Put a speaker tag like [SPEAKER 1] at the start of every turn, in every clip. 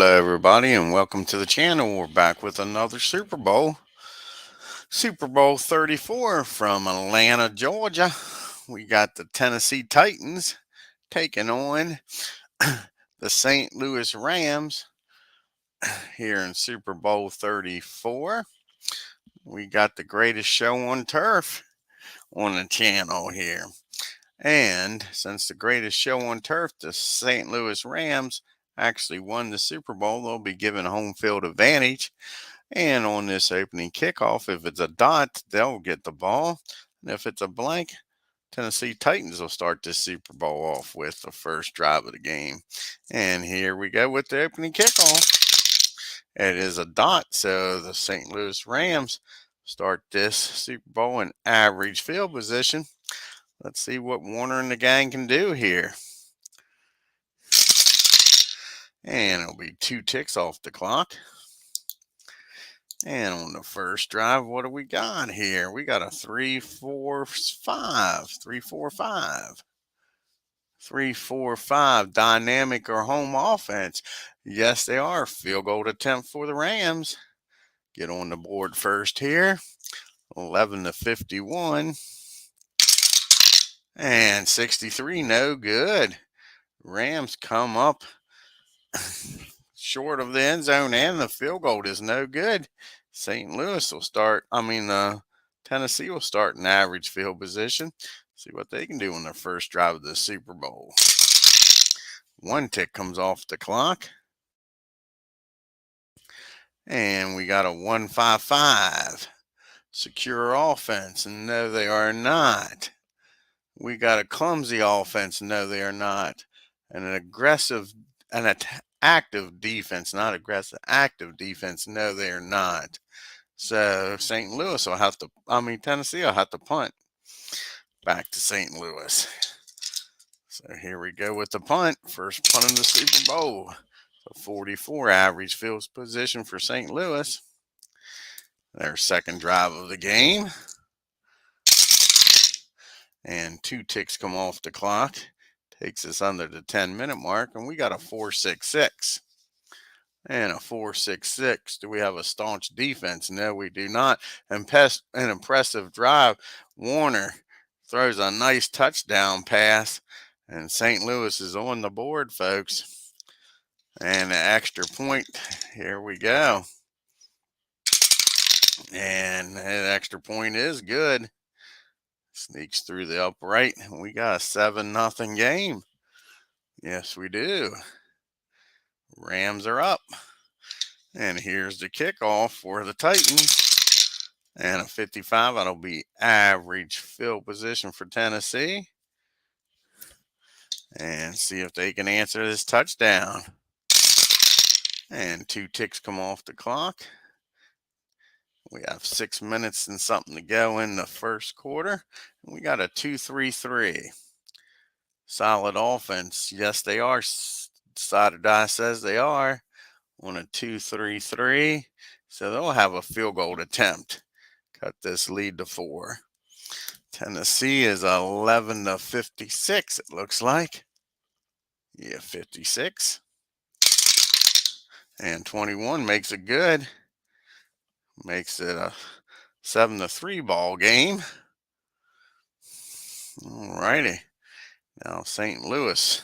[SPEAKER 1] Hello, everybody, and welcome to the channel. We're back with another Super Bowl. Super Bowl 34 from Atlanta, Georgia. We got the Tennessee Titans taking on the St. Louis Rams here in Super Bowl 34. We got the greatest show on turf on the channel here. And since the greatest show on turf, the St. Louis Rams actually won the Super Bowl, they'll be given home field advantage. And on this opening kickoff, if it's a dot, they'll get the ball. And if it's a blank, Tennessee Titans will start this Super Bowl off with the first drive of the game. And here we go with the opening kickoff. It is a dot, so the St. Louis Rams start this Super Bowl in average field position. Let's see what Warner and the gang can do here. And it'll be 2 ticks off the clock. And on the first drive, what do we got here? We got a 3-4-5. 3-4-5. 3-4-5 dynamic or home offense. Yes, they are. Field goal attempt for the Rams. Get on the board first here. 11-51. And 63, no good. Rams come up short of the end zone, and the field goal is no good. St. Louis will start, Tennessee will start in average field position. See what they can do on their first drive of the Super Bowl. 1 tick comes off the clock. And we got a 1-5-5. Secure offense. No, they are not. We got a clumsy offense. No, they are not. And an aggressive, active defense, not aggressive, active defense. No, they are not. So St. Louis will have to, Tennessee will have to punt back to St. Louis. So here we go with the punt. First punt in the Super Bowl. So 44 average field position for St. Louis. Their second drive of the game. And 2 ticks come off the clock. Takes us under the 10-minute mark. And we got a 4-6-6. And a 4-6-6. Do we have a staunch defense? No, we do not. An impressive drive. Warner throws a nice touchdown pass. And St. Louis is on the board, folks. And an extra point. Here we go. And that extra point is good. Sneaks through the upright. We got a 7-0 game. Yes, we do. Rams are up. And here's the kickoff for the Titans. And a 55. That'll be average field position for Tennessee. And see if they can answer this touchdown. And 2 ticks come off the clock. We have 6 minutes and something to go in the first quarter. And we got a 2-3-3. Solid offense. Yes, they are. Side or die says they are on a 2-3-3. So they'll have a field goal attempt. Cut this lead to 4. Tennessee is 11-56, it looks like. Yeah, 56. And 21 makes it good. Makes it a 7-3 ball game. Alrighty. Now St. Louis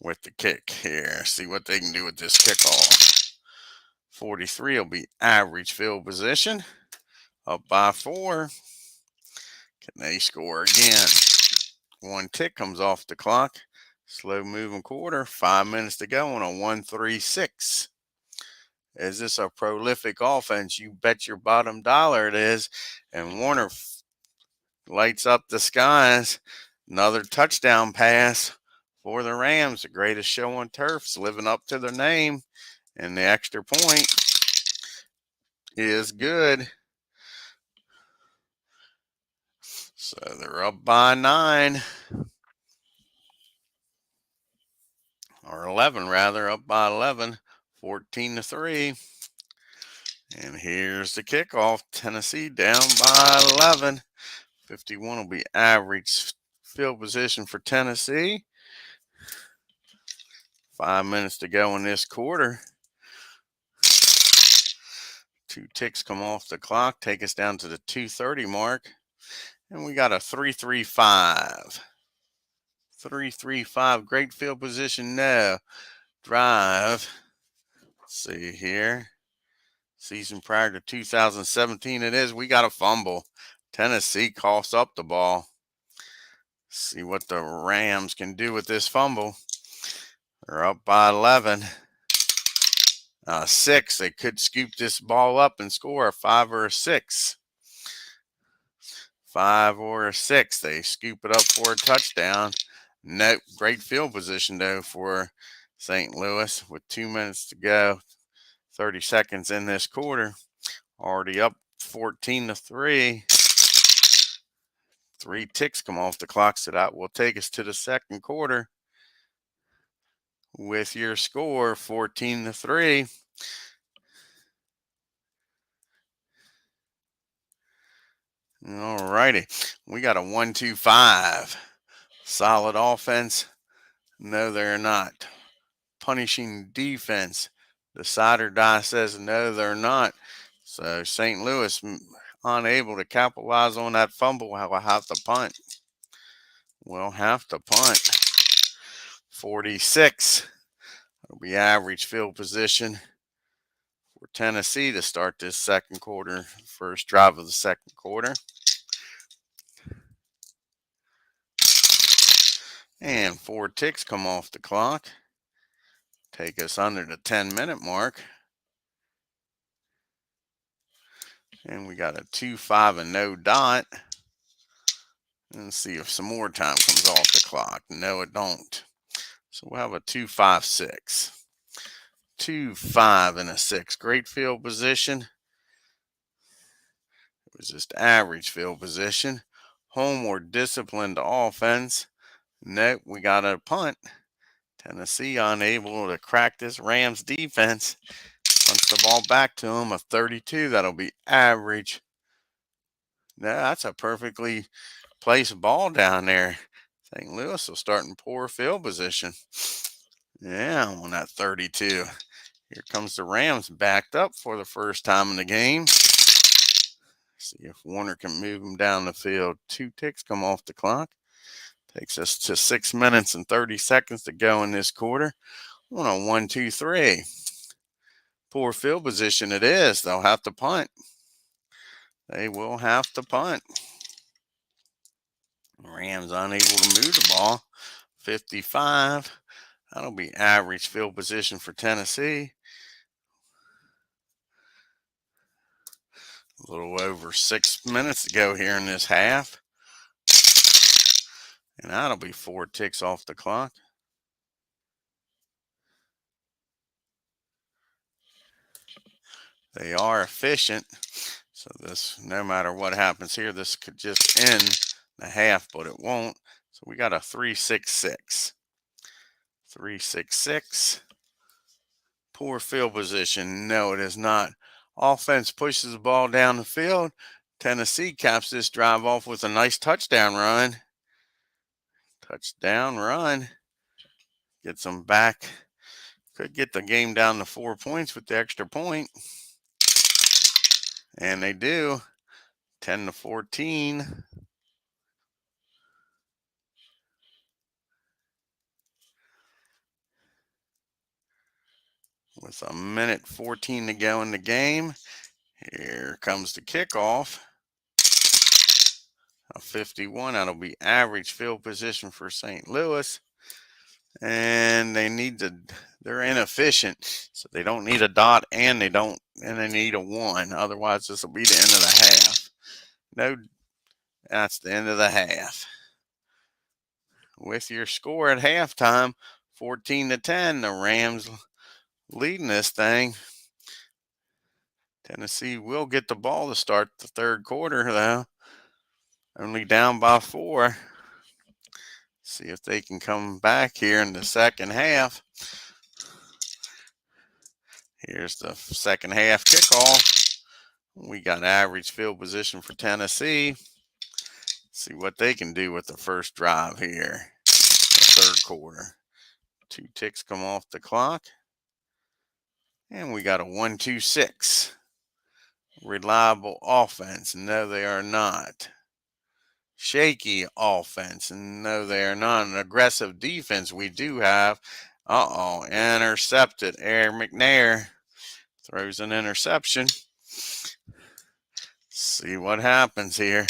[SPEAKER 1] with the kick here. See what they can do with this kickoff. 43 will be average field position. Up by 4. Can they score again? 1 tick comes off the clock. Slow moving quarter. 5 minutes to go on a 1-3-6. Is this a prolific offense? You bet your bottom dollar it is. And Warner lights up the skies. Another touchdown pass for the Rams. The greatest show on turf's living up to their name. And the extra point is good. So they're up by 9. Or 11 rather, up by 11. 14-3. And here's the kickoff. Tennessee down by 11. 51 will be average field position for Tennessee. 5 minutes to go in this quarter. 2 ticks come off the clock, take us down to the 2:30 mark. And we got a 3-3-5. 3-3-5. Great field position. No. Drive. Let's see here. Season prior to 2017 it is. We got a fumble. Tennessee coughs up the ball. See what the Rams can do with this fumble. They're up by 11. 6. They could scoop this ball up and score a 5 or a 6. 5 or a 6. They scoop it up for a touchdown. Nope. Great field position, though, for St. Louis with 2 minutes to go. 30 seconds in this quarter. Already up 14-3. 3 ticks come off the clock, so that will take us to the second quarter with your score 14-3. All righty. We got a 1-2-5. Solid offense. No, they're not. Punishing defense. The side or die says no, they're not. So St. Louis unable to capitalize on that fumble. We'll have to punt. We'll have to punt. 46. It'll be average field position for Tennessee to start this second quarter. First drive of the second quarter. And 4 ticks come off the clock. Take us under the 10-minute mark. And we got a 2-5 and no dot. Let's see if some more time comes off the clock. No, it don't. So we'll have a 2-5-6. 2-5 and a 6. Great field position. It was just average field position. Home or disciplined offense. Nope, we got a punt. Tennessee unable to crack this Rams defense. Punts the ball back to them. A 32. That'll be average. No, that's a perfectly placed ball down there. St. Louis will start in poor field position. Yeah, on that 32. Here comes the Rams backed up for the first time in the game. See if Warner can move them down the field. 2 ticks come off the clock. Takes us to 6 minutes and 30 seconds to go in this quarter. On a 1-2-3. Poor field position it is. They'll have to punt. They will have to punt. Rams unable to move the ball. 55. That'll be average field position for Tennessee. A little over 6 minutes to go here in this half. And that'll be 4 ticks off the clock. They are efficient. So this, no matter what happens here, this could just end the half, but it won't. So we got a 3-6-6. 3-6-6. Poor field position. No, it is not. Offense pushes the ball down the field. Tennessee caps this drive off with a nice touchdown run. Touchdown run. Gets them back. Could get the game down to 4 points with the extra point. And they do. 10-14. With a minute 14 to go in the game. Here comes the kickoff. A 51. That'll be average field position for St. Louis. And they they're inefficient. So they don't need a dot and they need a 1. Otherwise, this will be the end of the half. No, that's the end of the half. With your score at halftime, 14-10, the Rams leading this thing. Tennessee will get the ball to start the third quarter, though. Only down by 4. See if they can come back here in the second half. Here's the second half kickoff. We got average field position for Tennessee. See what they can do with the first drive here, the third quarter. 2 ticks come off the clock. And we got a 1-2-6. Reliable offense. No, they are not. Shaky offense. No, they are not. An aggressive defense we do have. Intercepted. Air McNair throws an interception. See what happens here.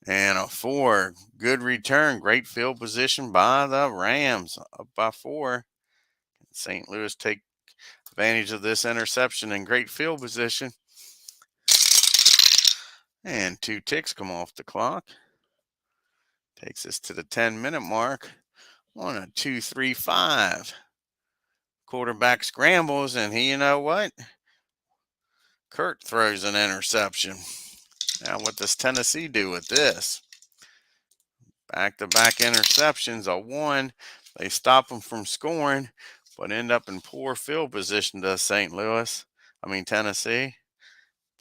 [SPEAKER 1] And a 4. Good return. Great field position by the Rams. Up by 4. St. Louis take advantage of this interception and great field position. And 2 ticks come off the clock. Takes us to the 10-minute mark. 1, 2, 3, 5. Quarterback scrambles, and you know what? Kurt throws an interception. Now what does Tennessee do with this? Back-to-back interceptions, a 1. They stop them from scoring, but end up in poor field position, does Tennessee.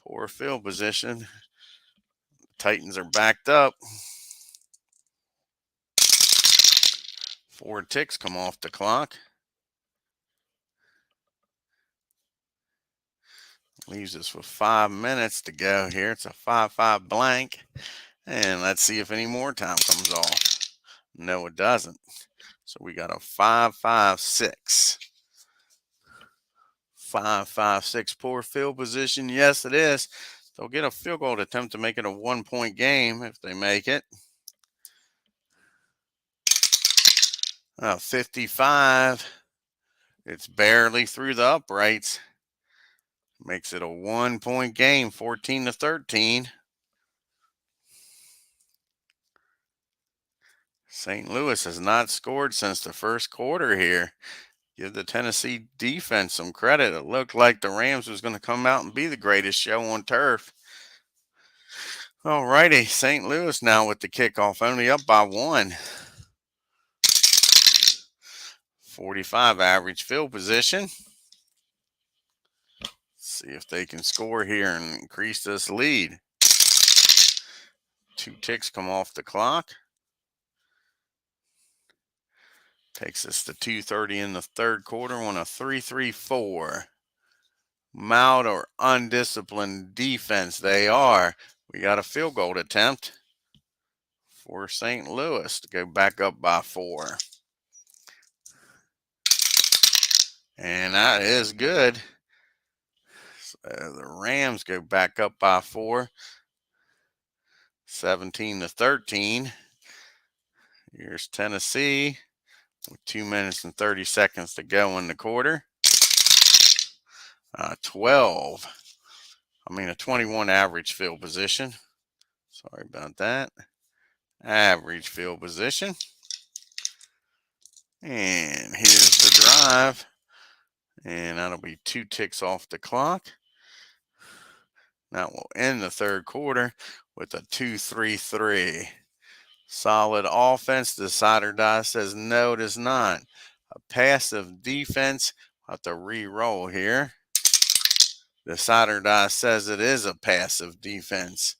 [SPEAKER 1] Poor field position. Titans are backed up. 4 ticks come off the clock. Leaves us with 5 minutes to go here. It's a 5-5 blank. And let's see if any more time comes off. No, it doesn't. So we got a 5-5-6. 5-5-6 poor field position. Yes, it is. They'll get a field goal attempt to make it a 1-point game if they make it. 55. It's barely through the uprights. Makes it a 1-point game, 14-13. St. Louis has not scored since the first quarter here. Give the Tennessee defense some credit. It looked like the Rams was going to come out and be the greatest show on turf. All righty, St. Louis now with the kickoff, only up by 1. 45 average field position. See if they can score here and increase this lead. 2 ticks come off the clock. Takes us to 2:30 in the third quarter on a 3-3-4. Mild or undisciplined defense they are. We got a field goal attempt for St. Louis to go back up by 4. And that is good. So the Rams go back up by 4. 17-13. Here's Tennessee with 2 minutes and 30 seconds to go in the quarter. 21 average field position. Sorry about that. Average field position. And here's the drive. And that'll be 2 ticks off the clock. That will end the third quarter with a 2-3-3. Solid offense. The side or die says no, it is not. A passive defense. I'll have to re-roll here. The side or die says it is a passive defense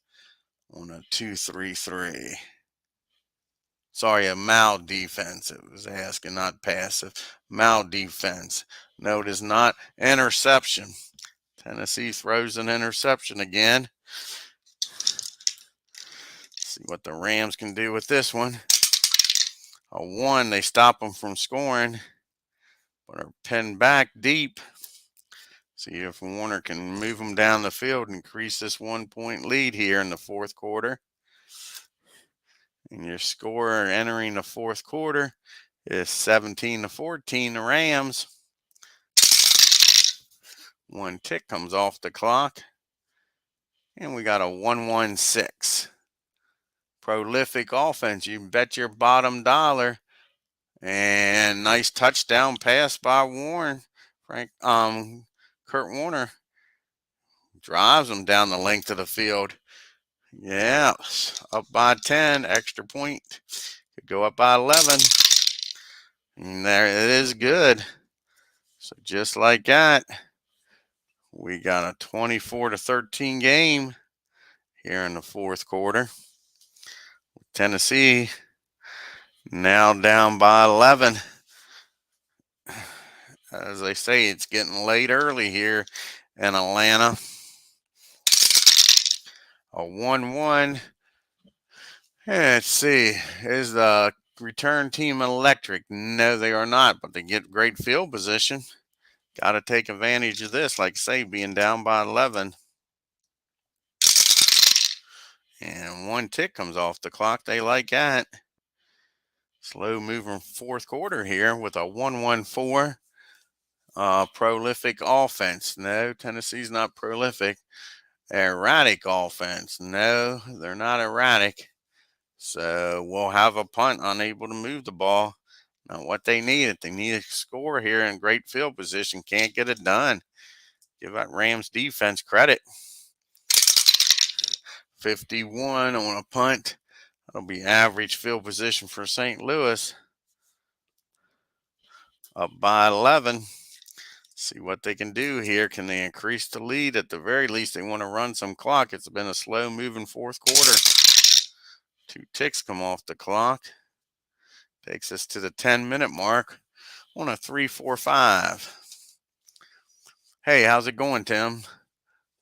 [SPEAKER 1] on a 2-3-3. Sorry, a mal defense. It was asking, not passive. Mal defense. No, it is not. Interception. Tennessee throws an interception again. See what the Rams can do with this one. A 1, they stop them from scoring, but are pinned back deep. See if Warner can move them down the field and increase this 1-point lead here in the fourth quarter. And your score entering the fourth quarter is 17-14, the Rams. 1 tick comes off the clock. And we got a 1-1-6. Prolific offense. You bet your bottom dollar. And nice touchdown pass by Warren. Kurt Warner drives them down the length of the field. Yeah, up by 10. Extra point. Could go up by 11. And there it is, good. So just like that, we got a 24-13 game here in the fourth quarter. Tennessee now down by 11. As they say, it's getting late early here in Atlanta. A 1-1. Let's see. Is the return team electric? No, they are not, but they get great field position. Got to take advantage of this, like I say, being down by 11. And 1 tick comes off the clock. They like that. Slow moving fourth quarter here with a 1-1-4. Prolific offense. No, Tennessee's not prolific. Erratic offense. No, they're not erratic. So we'll have a punt, unable to move the ball. Now, what they need a score here in great field position. Can't get it done. Give that Rams defense credit. 51 on a punt. That'll be average field position for St. Louis. Up by 11. See what they can do here. Can they increase the lead? At the very least, they want to run some clock. It's been a slow moving fourth quarter. 2 ticks come off the clock. Takes us to the 10-minute mark on a 3-4-5. Hey, how's it going, Tim?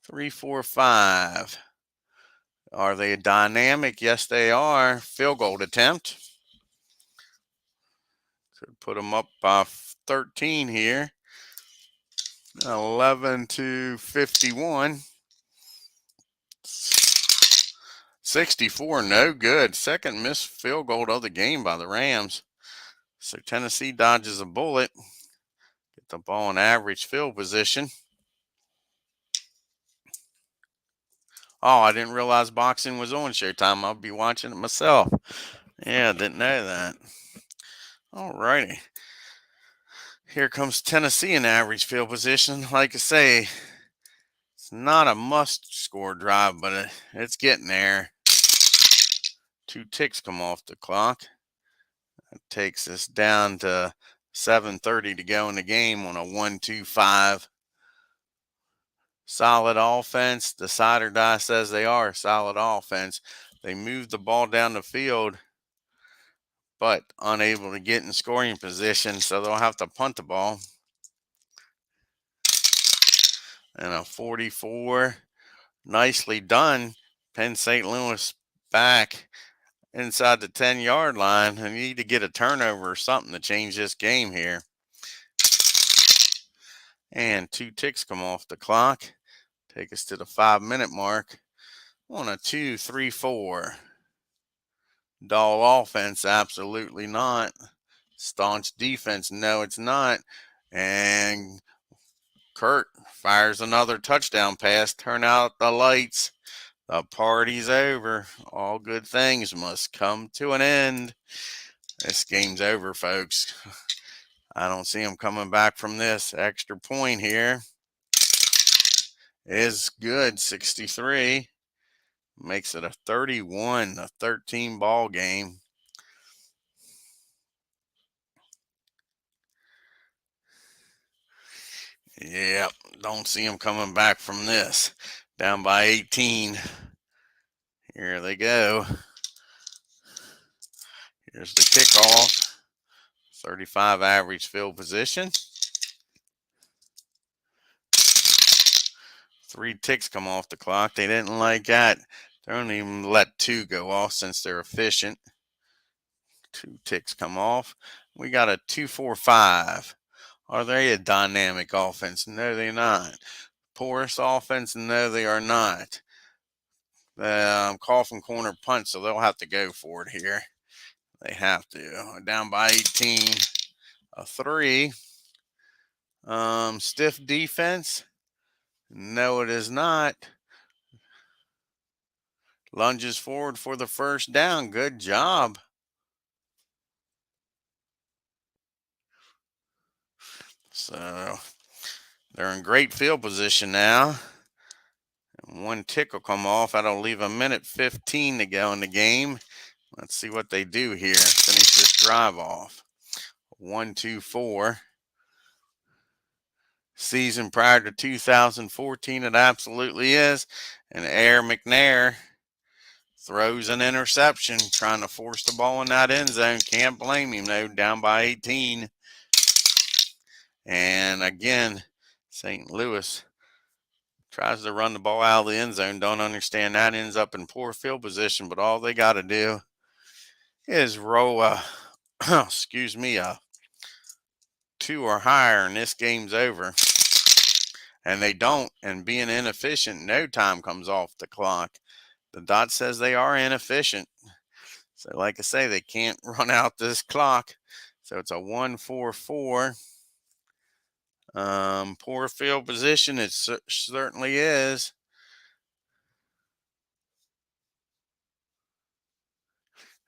[SPEAKER 1] 3-4-5. Are they dynamic? Yes, they are. Field goal attempt. Could put them up by 13 here. 11-51. 64, no good. Second missed field goal of the game by the Rams. So Tennessee dodges a bullet. Get the ball in average field position. Oh, I didn't realize boxing was on Showtime. I'll be watching it myself. Yeah, didn't know that. All righty. Here comes Tennessee in average field position. Like I say, it's not a must-score drive, but it's getting there. 2 ticks come off the clock. That takes us down to 7:30 to go in the game on a 1-2-5. Solid offense. The side or die says they are solid offense. They move the ball down the field, but unable to get in scoring position, so they'll have to punt the ball. And a 44. Nicely done. Penn St. Louis back inside the 10-yard line. They need to get a turnover or something to change this game here. And 2 ticks come off the clock. Take us to the 5-minute mark on a 2-3-4. Dull offense, absolutely not. Staunch defense, no, it's not. And Kurt fires another touchdown pass. Turn out the lights. The party's over. All good things must come to an end. This game's over, folks. I don't see them coming back from this. Extra point here is good. 63 makes it a 31-13 ball game. Yep, don't see them coming back from this. Down by 18. Here they go. Here's the kickoff. 35 average field position. 3 ticks come off the clock. They didn't like that. They don't even let 2 go off since they're efficient. 2 ticks come off. We got a 2-4-5. Are they a dynamic offense? No, they're not. Porous offense? No, they are not. Coffin corner punch, so they'll have to go for it here. They have to. Down by 18. A 3. Stiff defense? No, it is not. Lunges forward for the first down. Good job. So they're in great field position now. 1 tick will come off. That'll leave a minute 15 to go in the game. Let's see what they do here. Finish this drive off. 1-2-4. Season prior to 2014, it absolutely is. And Air McNair throws an interception, trying to force the ball in that end zone. Can't blame him, though. Down by 18. And again, St. Louis tries to run the ball out of the end zone. Don't understand that. Ends up in poor field position, but all they got to do is roll a, excuse me, a 2 or higher, and this game's over. And they don't. And being inefficient, no time comes off the clock. The dot says they are inefficient. So, like I say, they can't run out this clock. So it's a 1-4-4. Poor field position. It certainly is.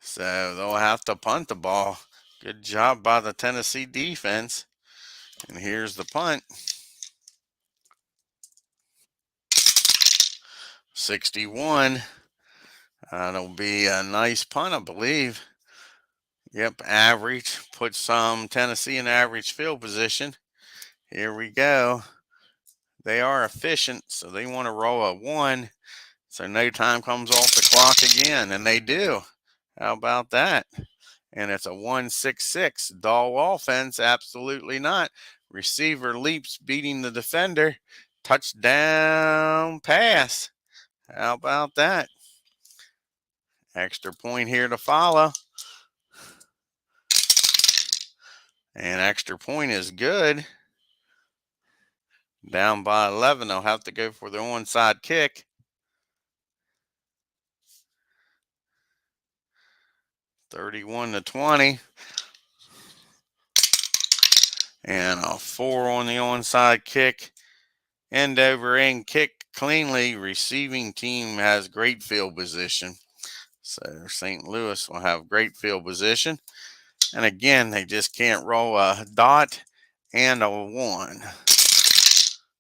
[SPEAKER 1] So they'll have to punt the ball. Good job by the Tennessee defense. And here's the punt. 61. That'll be a nice punt, I believe. Yep, average. Put some Tennessee in average field position. Here we go. They are efficient, so they want to roll a 1. So no time comes off the clock again, and they do. How about that? And it's a 1-6-6. Dull offense? Absolutely not. Receiver leaps, beating the defender. Touchdown pass. How about that? Extra point here to follow. And extra point is good. Down by 11. They'll have to go for their onside kick. 31-20. And a 4 on the onside kick. End over end kick cleanly. Receiving team has great field position. So St. Louis will have great field position. And again, they just can't roll a dot and a 1.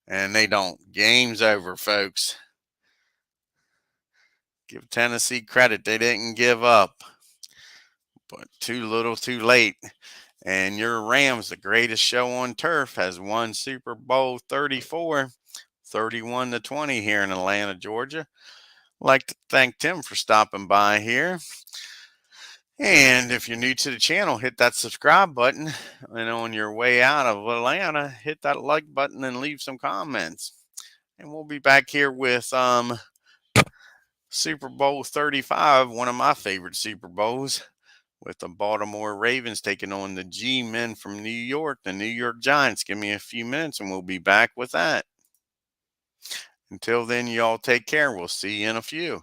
[SPEAKER 1] And they don't. Game's over, folks. Give Tennessee credit. They didn't give up. But too little, too late. And your Rams, the greatest show on turf, has won Super Bowl 34, 31-20 here in Atlanta, Georgia. I'd like to thank Tim for stopping by here. And if you're new to the channel, hit that subscribe button. And on your way out of Atlanta, hit that like button and leave some comments. And we'll be back here with Super Bowl 35, one of my favorite Super Bowls, with the Baltimore Ravens taking on the G-Men from New York, the New York Giants. Give me a few minutes and we'll be back with that. Until then, y'all take care. We'll see you in a few.